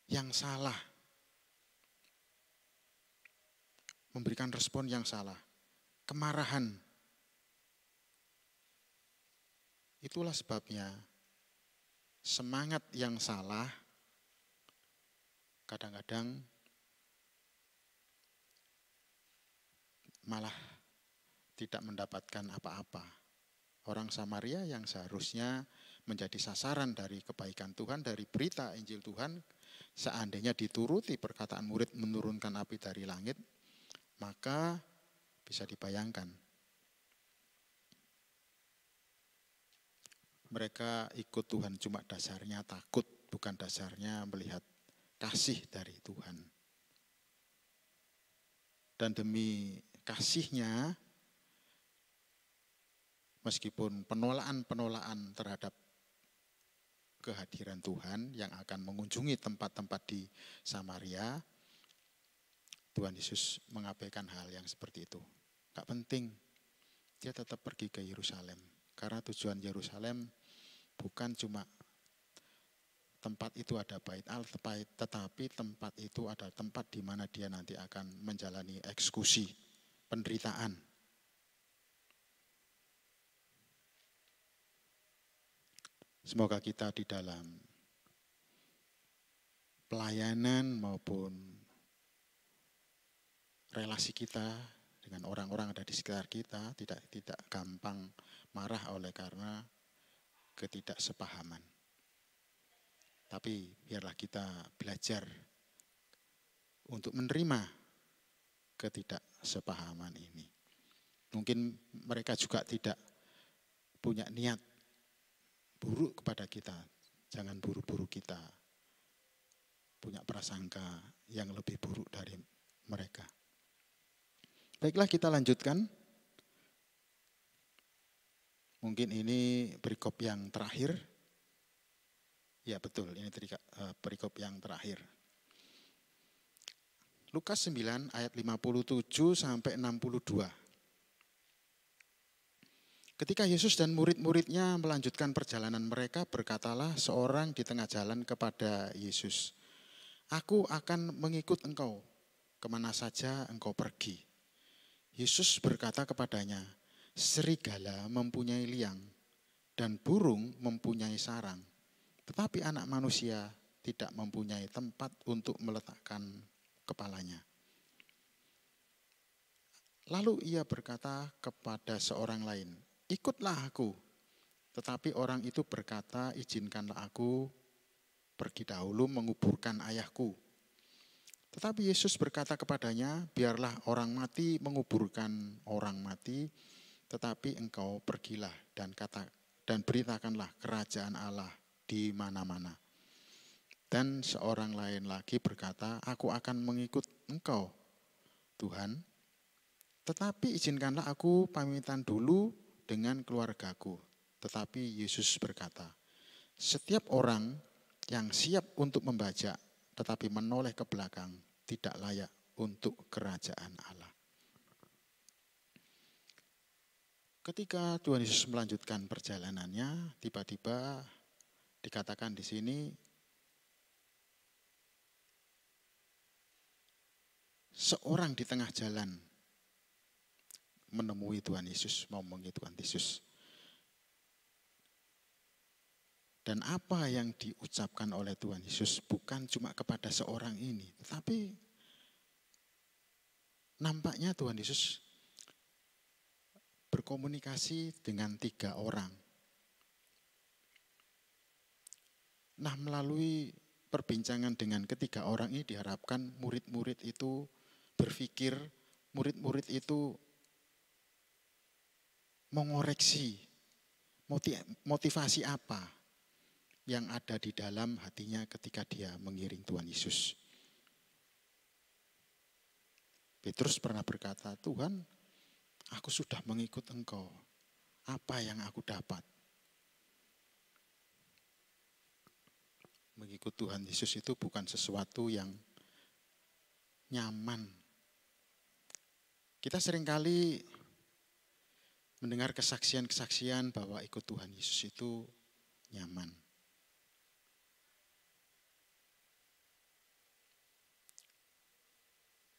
yang salah. Memberikan respon yang salah. Kemarahan. Itulah sebabnya semangat yang salah kadang-kadang malah tidak mendapatkan apa-apa. Orang Samaria yang seharusnya menjadi sasaran dari kebaikan Tuhan, dari berita Injil Tuhan, seandainya dituruti perkataan murid menurunkan api dari langit, maka bisa dibayangkan mereka ikut Tuhan cuma dasarnya takut, bukan dasarnya melihat kasih dari Tuhan. Dan demi kasihnya, meskipun penolakan terhadap kehadiran Tuhan yang akan mengunjungi tempat-tempat di Samaria, Tuhan Yesus mengabaikan hal yang seperti itu. Gak penting, dia tetap pergi ke Yerusalem. Karena tujuan Yerusalem bukan cuma tempat itu ada bait Allah, tetapi tempat itu adalah tempat di mana dia nanti akan menjalani eksekusi, penderitaan. Semoga kita di dalam pelayanan maupun relasi kita dengan orang-orang ada di sekitar kita tidak gampang marah oleh karena ketidaksepahaman. Tapi biarlah kita belajar untuk menerima ketidaksepahaman ini. Mungkin mereka juga tidak punya niat buruk kepada kita. Jangan buru-buru kita punya prasangka yang lebih buruk dari mereka. Baiklah, kita lanjutkan. Mungkin ini perikop yang terakhir. Ya betul, ini perikop yang terakhir. Lukas 9 ayat 57 sampai 62. Ketika Yesus dan murid-muridnya melanjutkan perjalanan mereka, berkatalah seorang di tengah jalan kepada Yesus, "Aku akan mengikut engkau, kemana saja engkau pergi." Yesus berkata kepadanya, "Serigala mempunyai liang dan burung mempunyai sarang, tetapi anak manusia tidak mempunyai tempat untuk meletakkan kepalanya." Lalu ia berkata kepada seorang lain, "Ikutlah aku." Tetapi orang itu berkata, "Izinkanlah aku pergi dahulu menguburkan ayahku." Tetapi Yesus berkata kepadanya, "Biarlah orang mati menguburkan orang mati, tetapi engkau pergilah dan beritakanlah kerajaan Allah di mana-mana." Dan seorang lain lagi berkata, "Aku akan mengikut engkau, Tuhan, tetapi izinkanlah aku pamitan dulu dengan keluargaku." Tetapi Yesus berkata, "Setiap orang yang siap untuk membajak tetapi menoleh ke belakang tidak layak untuk kerajaan Allah." Ketika Tuhan Yesus melanjutkan perjalanannya, tiba-tiba dikatakan di sini, seorang di tengah jalan menemui Tuhan Yesus, mau mengemui Tuhan Yesus. Dan apa yang diucapkan oleh Tuhan Yesus bukan cuma kepada seorang ini, tetapi nampaknya Tuhan Yesus berkomunikasi dengan 3 orang. Nah, melalui perbincangan dengan ketiga orang ini diharapkan murid-murid itu berpikir, murid-murid itu mengoreksi motivasi apa yang ada di dalam hatinya ketika dia mengiring Tuhan Yesus. Petrus pernah berkata, "Tuhan, aku sudah mengikut engkau. Apa yang aku dapat?" Mengikut Tuhan Yesus itu bukan sesuatu yang nyaman. Kita seringkali mendengar kesaksian-kesaksian bahwa ikut Tuhan Yesus itu nyaman.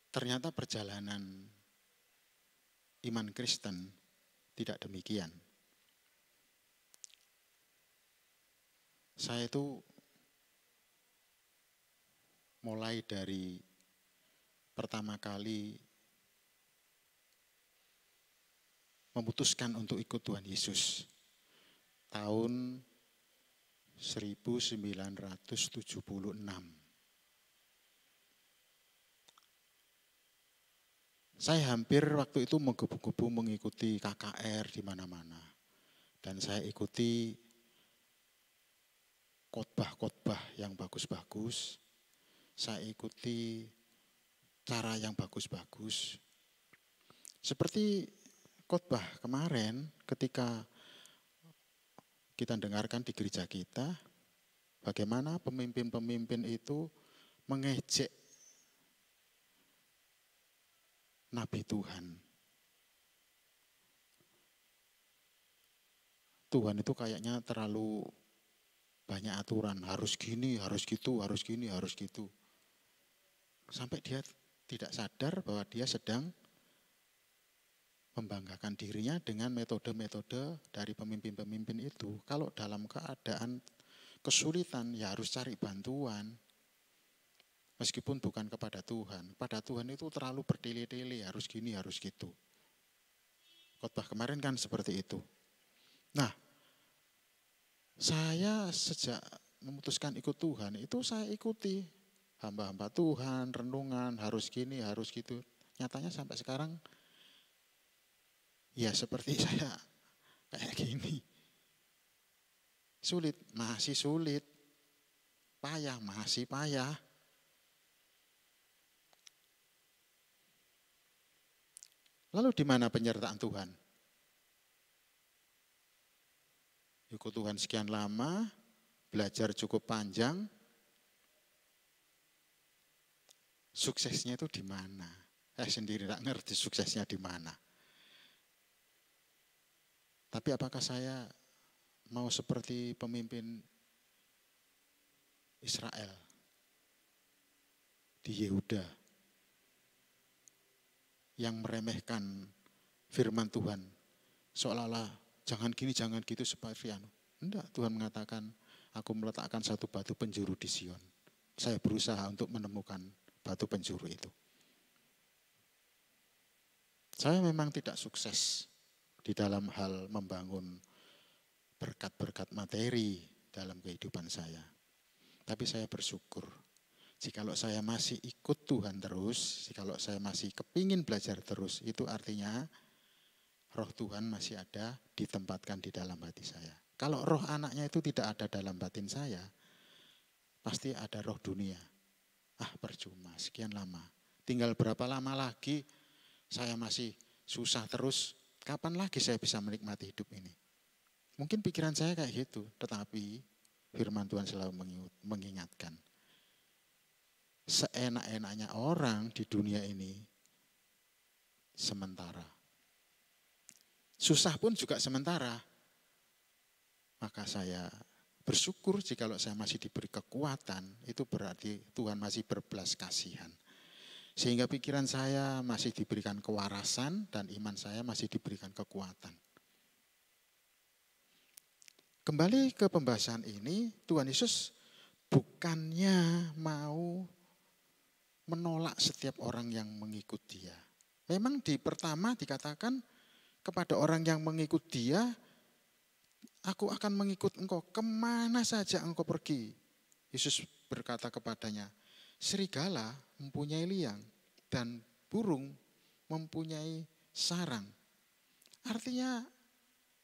Ternyata perjalanan iman Kristen tidak demikian. Saya itu mulai dari pertama kali memutuskan untuk ikut Tuhan Yesus tahun 1976. Saya hampir waktu itu menggebu-gebu mengikuti KKR di mana-mana. Dan saya ikuti khotbah-khotbah yang bagus-bagus. Saya ikuti cara yang bagus-bagus. Seperti khotbah kemarin ketika kita dengarkan di gereja kita, bagaimana pemimpin-pemimpin itu mengejek Nabi Tuhan. Tuhan itu kayaknya terlalu banyak aturan, harus gini, harus gitu, harus gini, harus gitu. Sampai dia tidak sadar bahwa dia sedang membanggakan dirinya dengan metode-metode dari pemimpin-pemimpin itu. Kalau dalam keadaan kesulitan ya harus cari bantuan. Meskipun bukan kepada Tuhan. Pada Tuhan itu terlalu bertele-tele, harus gini, harus gitu. Khotbah kemarin kan seperti itu. Nah, saya sejak memutuskan ikut Tuhan, itu saya ikuti. Hamba-hamba Tuhan, renungan, harus gini, harus gitu. Nyatanya sampai sekarang, ya seperti saya kayak gini. Sulit, masih sulit. Payah, masih payah. Lalu di mana penyertaan Tuhan? Ikut Tuhan sekian lama, belajar cukup panjang, suksesnya itu di mana? Saya sendiri tidak ngerti suksesnya di mana. Tapi apakah saya mau seperti pemimpin Israel di Yehuda yang meremehkan firman Tuhan seolah-olah jangan gini, jangan gitu seperti anu. Enggak, Tuhan mengatakan aku meletakkan satu batu penjuru di Sion. Saya berusaha untuk menemukan batu penjuru itu. Saya memang tidak sukses di dalam hal membangun berkat-berkat materi dalam kehidupan saya. Tapi saya bersyukur jikalau saya masih ikut Tuhan terus, jikalau saya masih kepingin belajar terus, itu artinya roh Tuhan masih ada ditempatkan di dalam hati saya. Kalau roh anaknya itu tidak ada dalam batin saya, pasti ada roh dunia. Percuma, sekian lama. Tinggal berapa lama lagi saya masih susah terus, kapan lagi saya bisa menikmati hidup ini? Mungkin pikiran saya kayak gitu, tetapi firman Tuhan selalu mengingatkan. Seenak-enaknya orang di dunia ini sementara. Susah pun juga sementara. Maka saya bersyukur jikalau saya masih diberi kekuatan, itu berarti Tuhan masih berbelas kasihan. Sehingga pikiran saya masih diberikan kewarasan dan iman saya masih diberikan kekuatan. Kembali ke pembahasan ini, Tuhan Yesus bukannya mau menolak setiap orang yang mengikut dia. Memang di pertama dikatakan kepada orang yang mengikut dia, aku akan mengikut engkau kemana saja engkau pergi. Yesus berkata kepadanya, serigala mempunyai liang dan burung mempunyai sarang. Artinya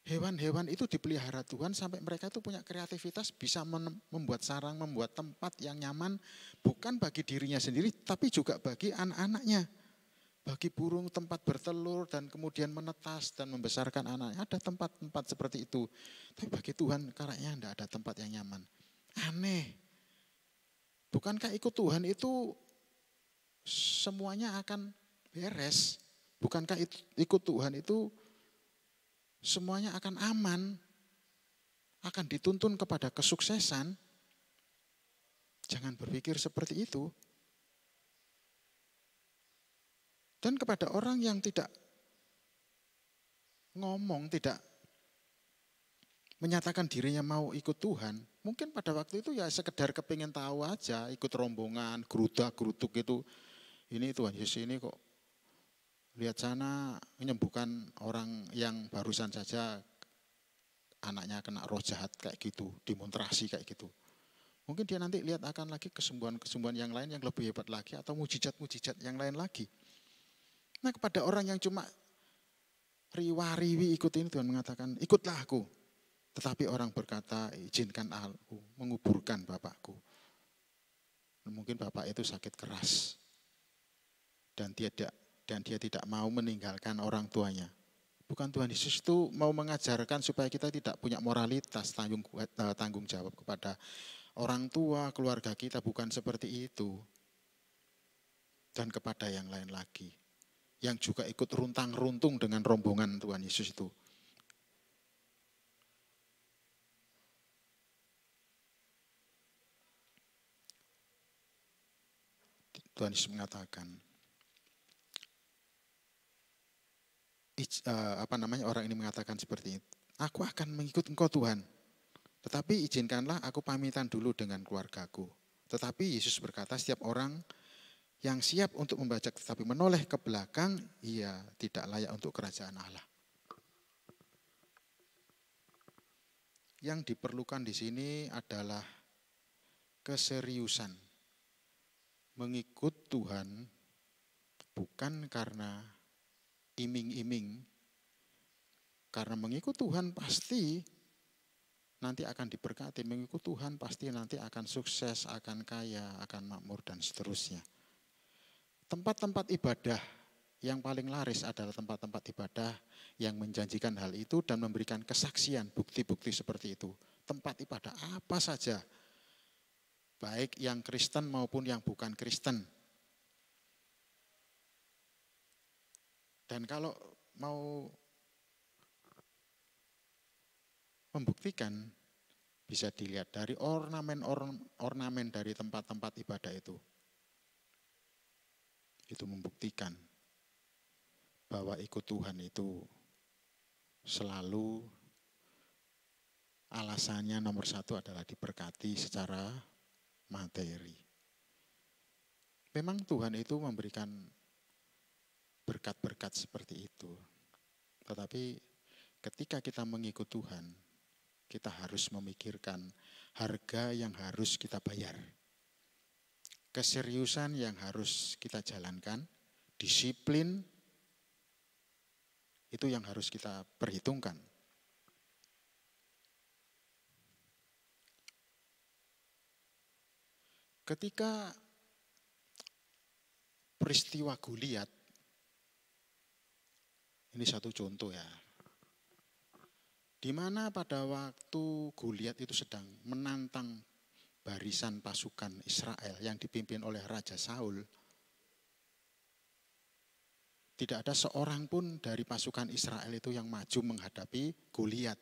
hewan-hewan itu dipelihara Tuhan sampai mereka itu punya kreativitas, bisa membuat sarang, membuat tempat yang nyaman, bukan bagi dirinya sendiri, tapi juga bagi anak-anaknya. Bagi burung tempat bertelur dan kemudian menetas dan membesarkan anaknya. Ada tempat-tempat seperti itu. Tapi bagi Tuhan kayaknya tidak ada tempat yang nyaman. Aneh. Bukankah ikut Tuhan itu semuanya akan beres? Bukankah ikut Tuhan itu semuanya akan aman, akan dituntun kepada kesuksesan? Jangan berpikir seperti itu. Dan kepada orang yang tidak ngomong, tidak menyatakan dirinya mau ikut Tuhan, Mungkin pada waktu itu ya sekedar kepingin tahu aja, ikut rombongan, gerudak-geruduk itu. Ini Tuhan Yesus ini kok lihat sana menyembuhkan orang yang barusan saja anaknya kena roh jahat kayak gitu, demonstrasi kayak gitu. Mungkin dia nanti lihat akan lagi kesembuhan-kesembuhan yang lain yang lebih hebat lagi atau mujizat-mujizat yang lain lagi. Nah kepada orang yang cuma riwa-riwi ikut ini Tuhan mengatakan, ikutlah aku. Tetapi orang berkata, izinkan aku menguburkan bapakku. Mungkin bapak itu sakit keras dan dia tidak mau meninggalkan orang tuanya. Bukan Tuhan Yesus itu mau mengajarkan supaya kita tidak punya moralitas, tanggung jawab kepada orang tua, keluarga kita, bukan seperti itu. Dan kepada yang lain lagi, yang juga ikut runtang-runtung dengan rombongan Tuhan Yesus itu. Tuhan Yesus mengatakan, orang ini mengatakan seperti itu. Aku akan mengikut engkau Tuhan, tetapi izinkanlah aku pamitan dulu dengan keluargaku. Tetapi Yesus berkata, setiap orang yang siap untuk membajak tetapi menoleh ke belakang, ia tidak layak untuk kerajaan Allah. Yang diperlukan di sini adalah keseriusan. Mengikut Tuhan bukan karena iming-iming. Karena mengikut Tuhan pasti nanti akan diberkati. Mengikut Tuhan pasti nanti akan sukses, akan kaya, akan makmur dan seterusnya. Tempat-tempat ibadah yang paling laris adalah tempat-tempat ibadah yang menjanjikan hal itu dan memberikan kesaksian, bukti-bukti seperti itu. Tempat ibadah apa saja, baik yang Kristen maupun yang bukan Kristen. Dan kalau mau membuktikan, bisa dilihat dari ornamen dari tempat-tempat ibadah itu. Itu membuktikan bahwa ikut Tuhan itu selalu alasannya nomor satu adalah diberkati secara materi. Memang Tuhan itu memberikan berkat-berkat seperti itu. Tetapi ketika kita mengikut Tuhan, kita harus memikirkan harga yang harus kita bayar. Keseriusan yang harus kita jalankan, disiplin, itu yang harus kita perhitungkan. Ketika peristiwa Goliat, ini satu contoh ya, di mana pada waktu Goliat itu sedang menantang barisan pasukan Israel yang dipimpin oleh Raja Saul, tidak ada seorang pun dari pasukan Israel itu yang maju menghadapi Goliat.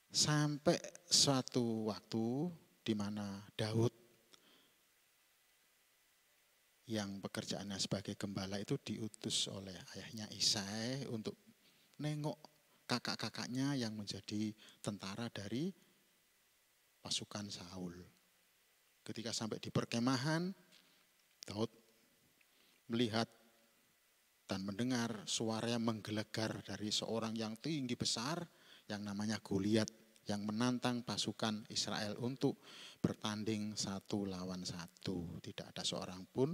Sampai suatu waktu di mana Daud yang pekerjaannya sebagai gembala itu diutus oleh ayahnya Isai untuk nengok kakak-kakaknya yang menjadi tentara dari pasukan Saul. Ketika sampai di perkemahan, Daud melihat dan mendengar suara yang menggelegar dari seorang yang tinggi besar yang namanya Goliat yang menantang pasukan Israel untuk bertanding 1-1. Tidak ada seorang pun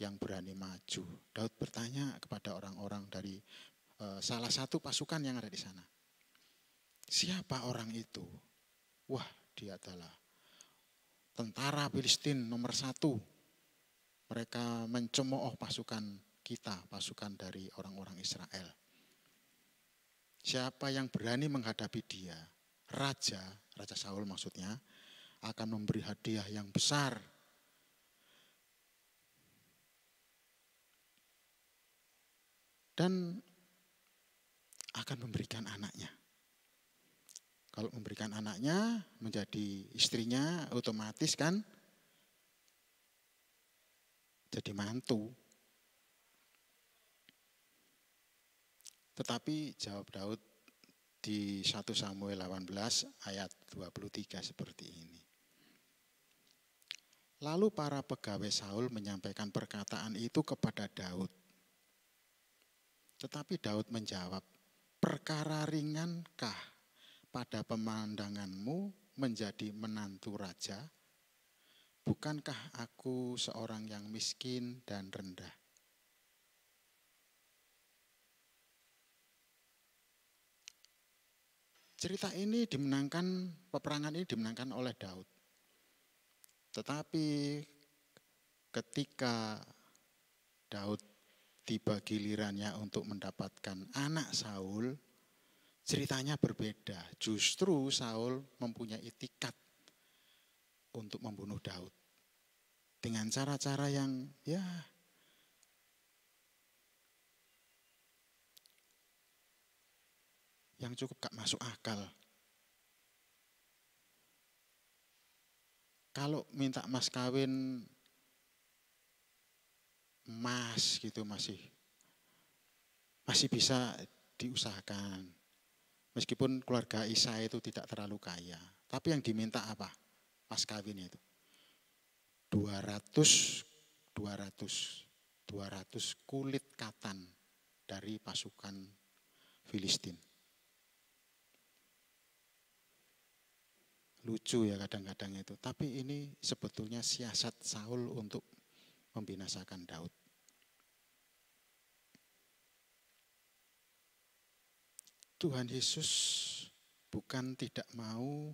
yang berani maju. Daud bertanya kepada orang-orang dari salah satu pasukan yang ada di sana. Siapa orang itu? Wah, dia adalah tentara Filistin nomor 1. Mereka mencemooh pasukan kita, pasukan dari orang-orang Israel. Siapa yang berani menghadapi dia? Raja Saul maksudnya, akan memberi hadiah yang besar. Dan akan memberikan anaknya. Kalau memberikan anaknya menjadi istrinya, otomatis kan jadi mantu. Tetapi jawab Daud, di 1 Samuel 18 ayat 23 seperti ini. Lalu para pegawai Saul menyampaikan perkataan itu kepada Daud. Tetapi Daud menjawab, perkara ringankah pada pemandanganmu menjadi menantu raja? Bukankah aku seorang yang miskin dan rendah? Cerita ini dimenangkan, peperangan ini dimenangkan oleh Daud. Tetapi ketika Daud tiba gilirannya untuk mendapatkan anak Saul, ceritanya berbeda. Justru Saul mempunyai tikat untuk membunuh Daud. Dengan cara-cara yang yang cukup gak masuk akal. Kalau minta mas kawin emas gitu masih bisa diusahakan. Meskipun keluarga Isa itu tidak terlalu kaya. Tapi yang diminta apa? Mas kawin itu. 200 kulit katan dari pasukan Filistin. Lucu ya kadang-kadang itu. Tapi ini sebetulnya siasat Saul untuk membinasakan Daud. Tuhan Yesus bukan tidak mau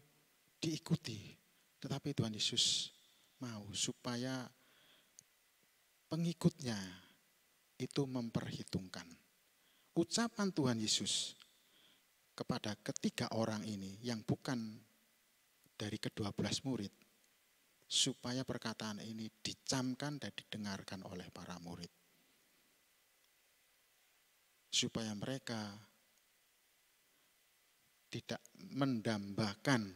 diikuti, tetapi Tuhan Yesus mau supaya pengikutnya itu memperhitungkan. Ucapan Tuhan Yesus kepada ketiga orang ini yang bukan dari ke-12 murid, supaya perkataan ini dicamkan dan didengarkan oleh para murid. Supaya mereka tidak mendambakan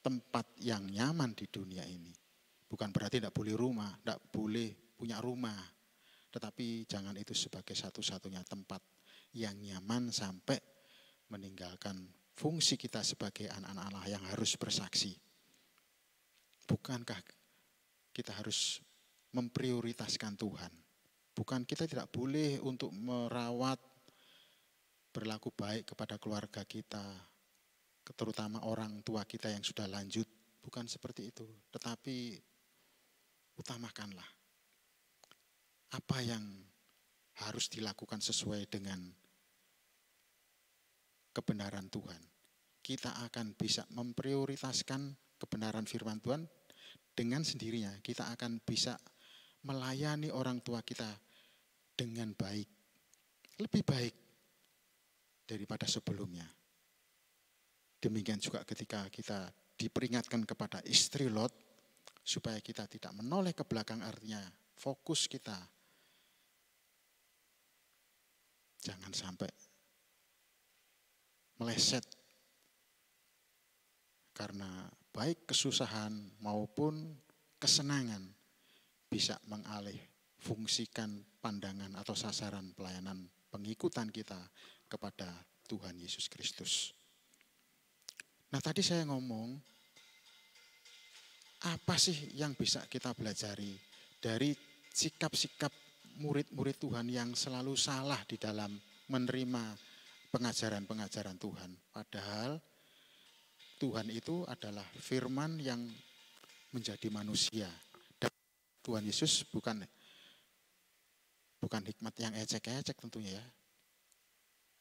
tempat yang nyaman di dunia ini. Bukan berarti tidak boleh rumah, tidak boleh punya rumah. Tetapi jangan itu sebagai satu-satunya tempat yang nyaman sampai meninggalkan fungsi kita sebagai anak-anak Allah yang harus bersaksi. Bukankah kita harus memprioritaskan Tuhan? Bukan kita tidak boleh untuk merawat, berlaku baik kepada keluarga kita, terutama orang tua kita yang sudah lanjut. Bukan seperti itu. Tetapi utamakanlah apa yang harus dilakukan sesuai dengan kebenaran Tuhan. Kita akan bisa memprioritaskan kebenaran firman Tuhan dengan sendirinya. Kita akan bisa melayani orang tua kita dengan baik. Lebih baik daripada sebelumnya. Demikian juga ketika kita diperingatkan kepada istri Lot, supaya kita tidak menoleh ke belakang, artinya fokus kita. Jangan sampai meleset karena baik kesusahan maupun kesenangan bisa mengalih fungsikan pandangan atau sasaran pelayanan pengikutan kita kepada Tuhan Yesus Kristus. Nah, tadi saya ngomong apa sih yang bisa kita pelajari dari sikap-sikap murid-murid Tuhan yang selalu salah di dalam menerima pengajaran-pengajaran Tuhan. Padahal Tuhan itu adalah firman yang menjadi manusia. Dan Tuhan Yesus bukan hikmat yang ecek-ecek tentunya ya.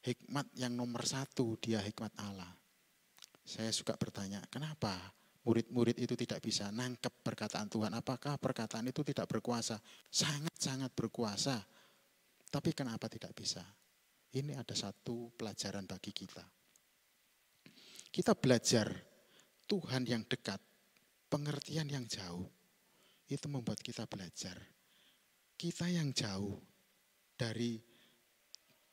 Hikmat yang nomor 1, dia hikmat Allah. Saya suka bertanya, kenapa murid-murid itu tidak bisa nangkep perkataan Tuhan? Apakah perkataan itu tidak berkuasa? Sangat-sangat berkuasa. Tapi kenapa tidak bisa? Ini ada satu pelajaran bagi kita. Kita belajar Tuhan yang dekat, pengertian yang jauh, itu membuat kita belajar. Kita yang jauh dari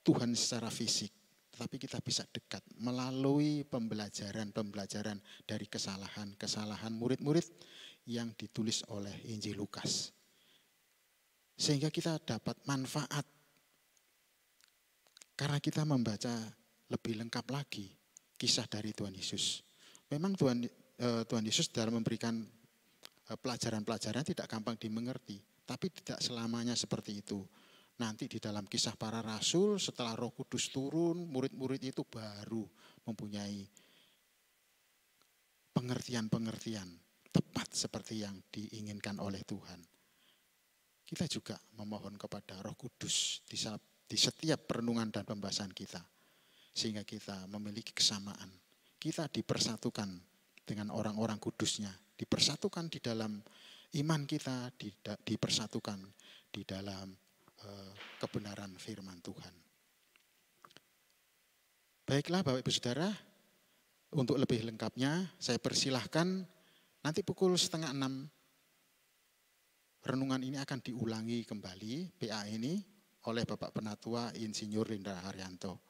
Tuhan secara fisik, tetapi kita bisa dekat melalui pembelajaran dari kesalahan murid-murid yang ditulis oleh Injil Lukas. Sehingga kita dapat manfaat karena kita membaca lebih lengkap lagi kisah dari Tuhan Yesus. Memang Tuhan Yesus dalam memberikan pelajaran-pelajaran tidak gampang dimengerti, tapi tidak selamanya seperti itu. Nanti di dalam kisah para rasul setelah Roh Kudus turun, murid-murid itu baru mempunyai pengertian-pengertian tepat seperti yang diinginkan oleh Tuhan. Kita juga memohon kepada Roh Kudus di setiap perenungan dan pembahasan kita, sehingga kita memiliki kesamaan. Kita dipersatukan dengan orang-orang kudusnya, dipersatukan di dalam iman kita, dipersatukan di dalam kebenaran firman Tuhan. Baiklah Bapak Ibu Saudara, untuk lebih lengkapnya saya persilahkan nanti pukul 5:30 renungan ini akan diulangi kembali PA ini oleh Bapak Penatua Insinyur Lindra Haryanto.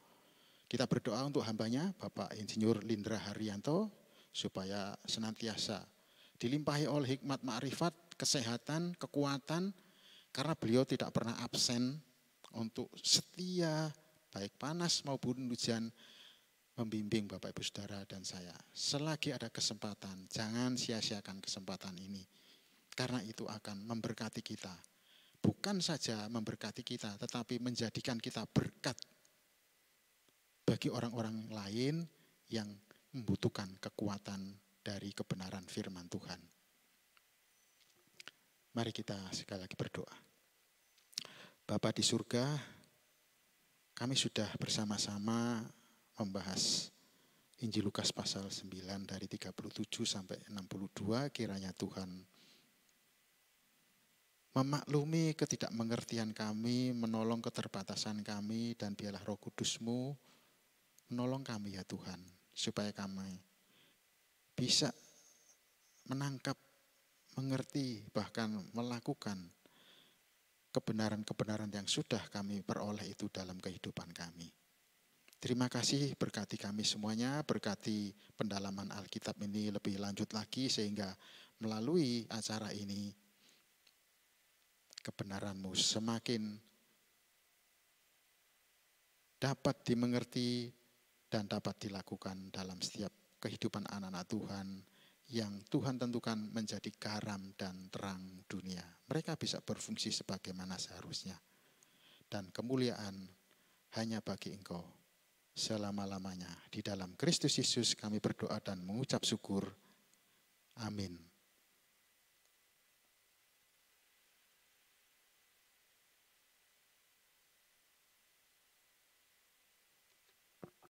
Kita berdoa untuk hambanya Bapak Insinyur Lindra Haryanto supaya senantiasa dilimpahi oleh hikmat ma'rifat, kesehatan, kekuatan, karena beliau tidak pernah absen untuk setia baik panas maupun hujan membimbing Bapak Ibu Saudara dan saya. Selagi ada kesempatan, jangan sia-siakan kesempatan ini. Karena itu akan memberkati kita. Bukan saja memberkati kita, tetapi menjadikan kita berkat bagi orang-orang lain yang membutuhkan kekuatan dari kebenaran firman Tuhan. Mari kita sekali lagi berdoa. Bapa di surga, kami sudah bersama-sama membahas Injil Lukas pasal 9 dari 37 sampai 62, kiranya Tuhan memaklumi ketidakmengertian kami, menolong keterbatasan kami, dan biarlah Roh Kudus-Mu menolong kami ya Tuhan, supaya kami bisa menangkap, mengerti, bahkan melakukan kebenaran-kebenaran yang sudah kami peroleh itu dalam kehidupan kami. Terima kasih, berkati kami semuanya, berkati pendalaman Alkitab ini lebih lanjut lagi sehingga melalui acara ini kebenaran-Mu semakin dapat dimengerti dan dapat dilakukan dalam setiap kehidupan anak-anak Tuhan yang Tuhan tentukan menjadi garam dan terang dunia. Mereka bisa berfungsi sebagaimana seharusnya. Dan kemuliaan hanya bagi Engkau selama-lamanya. Di dalam Kristus Yesus kami berdoa dan mengucap syukur. Amin.